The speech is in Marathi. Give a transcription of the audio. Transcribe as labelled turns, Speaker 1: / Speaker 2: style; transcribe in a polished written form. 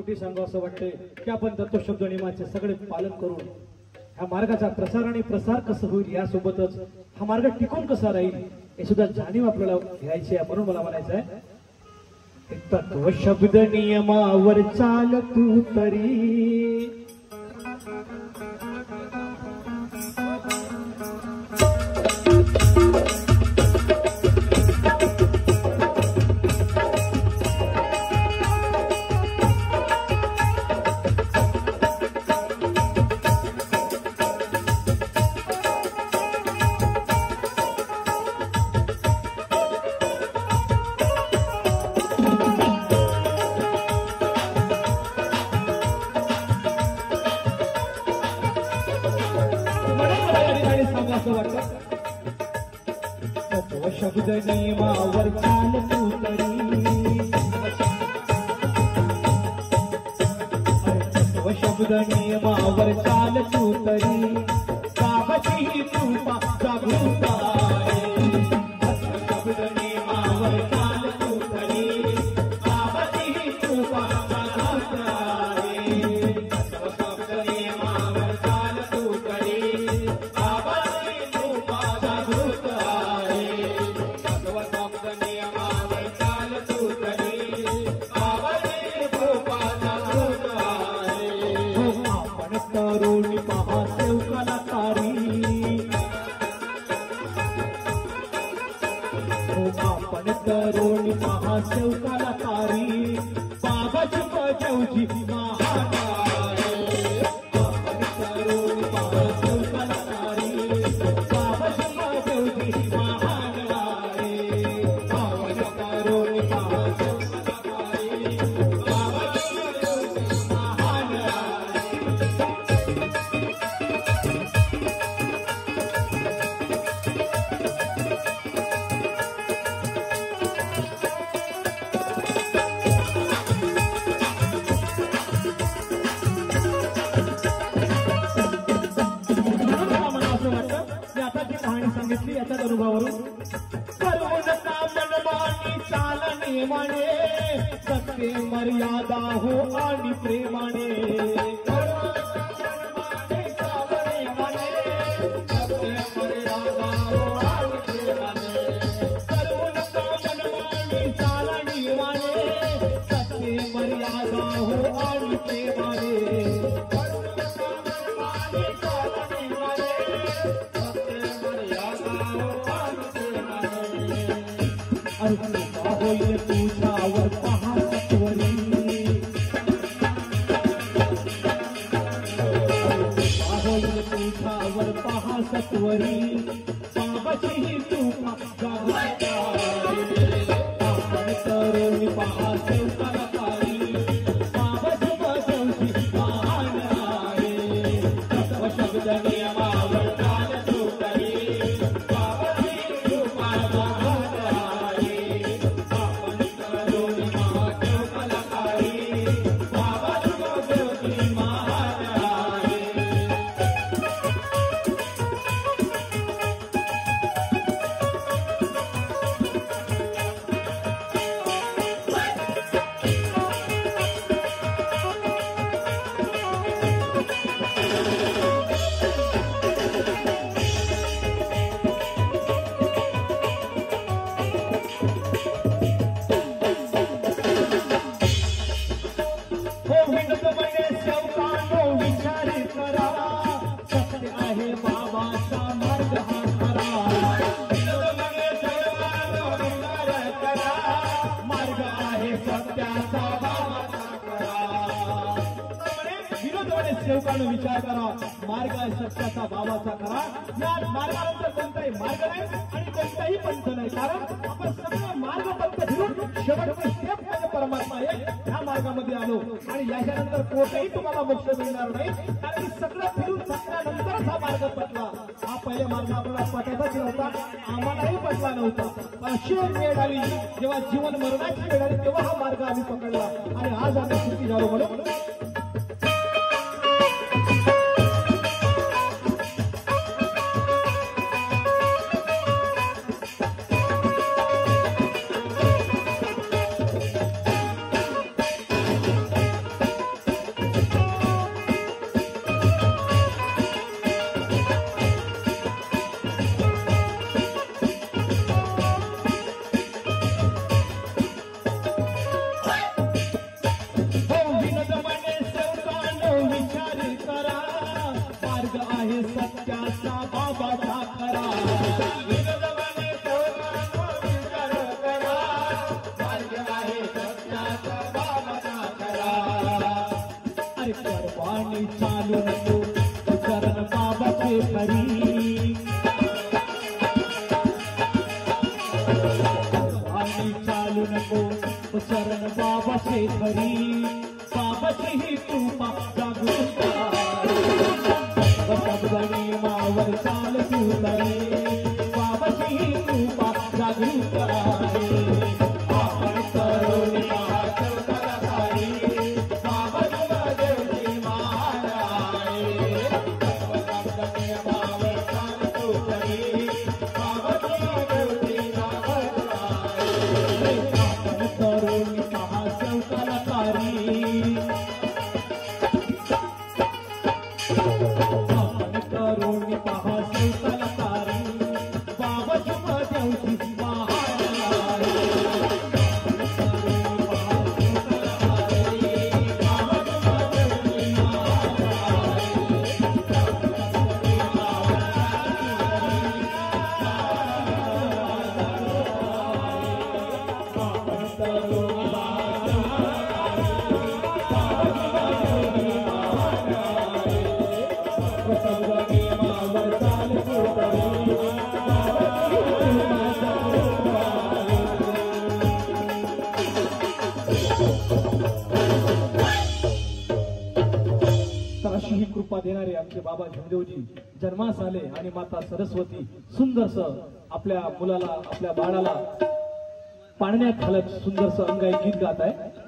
Speaker 1: सांगावं वाटतंय की आपण तत्वशब्द नियमाचे सगळे पालन करून ह्या मार्गाचा प्रसार आणि प्रसार कसं होईल यासोबतच हा मार्ग टिकून कसा राहील हे सुद्धा जाणीव आपल्याला घ्यायची आहे. म्हणून मला म्हणायचं आहे तत्वशब्द नियमावर चाल तू तरी शब्द नियमावर चाल तू तरी शब्द नियमावर चाल तू तरी काबची कृपा जागृता शब्द नियमावर चाल तू तरी काबची कृपा जागृता शब्द नियमावर चाल तू तरी काबची कृपा जागृता तरुणी पहा सेवकाला तारी आपण तरुणी पहा सेवकाला तारी बाबाची बजावची महातारी आपण तरुणी पहा सेवकाला तारी बाबाची बजावची महातारी आपण तरुणी पहा सेवकाला तारी बाबाची बजावची महातारी सांगितली याच्याच अनुभवावरून सर्वोच्च मनमानी चाल नियमाने सत्य मर्यादा हो आणि प्रेमाने सर्वोच्च मनमानी चाल नियमाने सत्य मर्यादा हो आणि प्रेमाने होईल तुझ्यावर पहा सत्वरी होईल तुझ्यावर पहा सत्वरी वरी बाबाची ही कृपा जागृता आपण तरुणी पहा सेवकाला तारी बाबाची बजवती महान आहे तत्व शब्द नियमावर काल सुतरी बाबाची कृपा जागृता आहे आपण तरुणी पहा सेवकाला तारी बाबाची बजवती महान आहे सेवकानं विचार करा मार्ग आहे सत्याचा बाबाचा करा या मार्गानंतर कोणताही मार्ग नाही आणि कोणताही पंथ नाही कारण आपण सगळे मार्ग पंथ फिरून शेवटचे स्टेप म्हणजे परमात्मा आहे ह्या मार्गामध्ये आलो आणि याच्यानंतर कोणताही तुम्हाला मोक्ष मिळणार नाही कारण सगळं फिरून थकल्यानंतरच हा मार्ग पटला हा पहिले मार्ग आपल्याला पटायचाच नव्हता आम्हालाही पटला नव्हता अशी एक वेळ आली जेव्हा जीवन मरणाची वेळ आली तेव्हा हा मार्ग आम्ही पकडला आणि आज आम्ही सुखी झालो म्हणून सत्याचा बाबाचा खरा मार्ग आहे सत्याचा बाबाचा खरा अरे परवानी चालू नको चरण बाबाचे खरी परवानी चालू नको चरण बाबाचे खरी बाबाची ही कृपा जागृता मावर चाल सुतरे बाबाची कृपा जागृत आहे आपण तरुणी सेवकाला तारी बाबाची बजवती महान आहे मावर चाल सुतरे बाबाची बजवती महान आहे आपण तरुणी सेवकाला तारी करुणी पहा सेवकाला तारी बाबाची बजवती महान आहे अशी ही कृपा देणारे आमचे बाबा झमदेवजी जन्मास आले आणि माता सरस्वती सुंदरस आपल्या मुलाला आपल्या बाळाला पाळण्यात घालत सुंदरस अंगाई गीत गात आहे।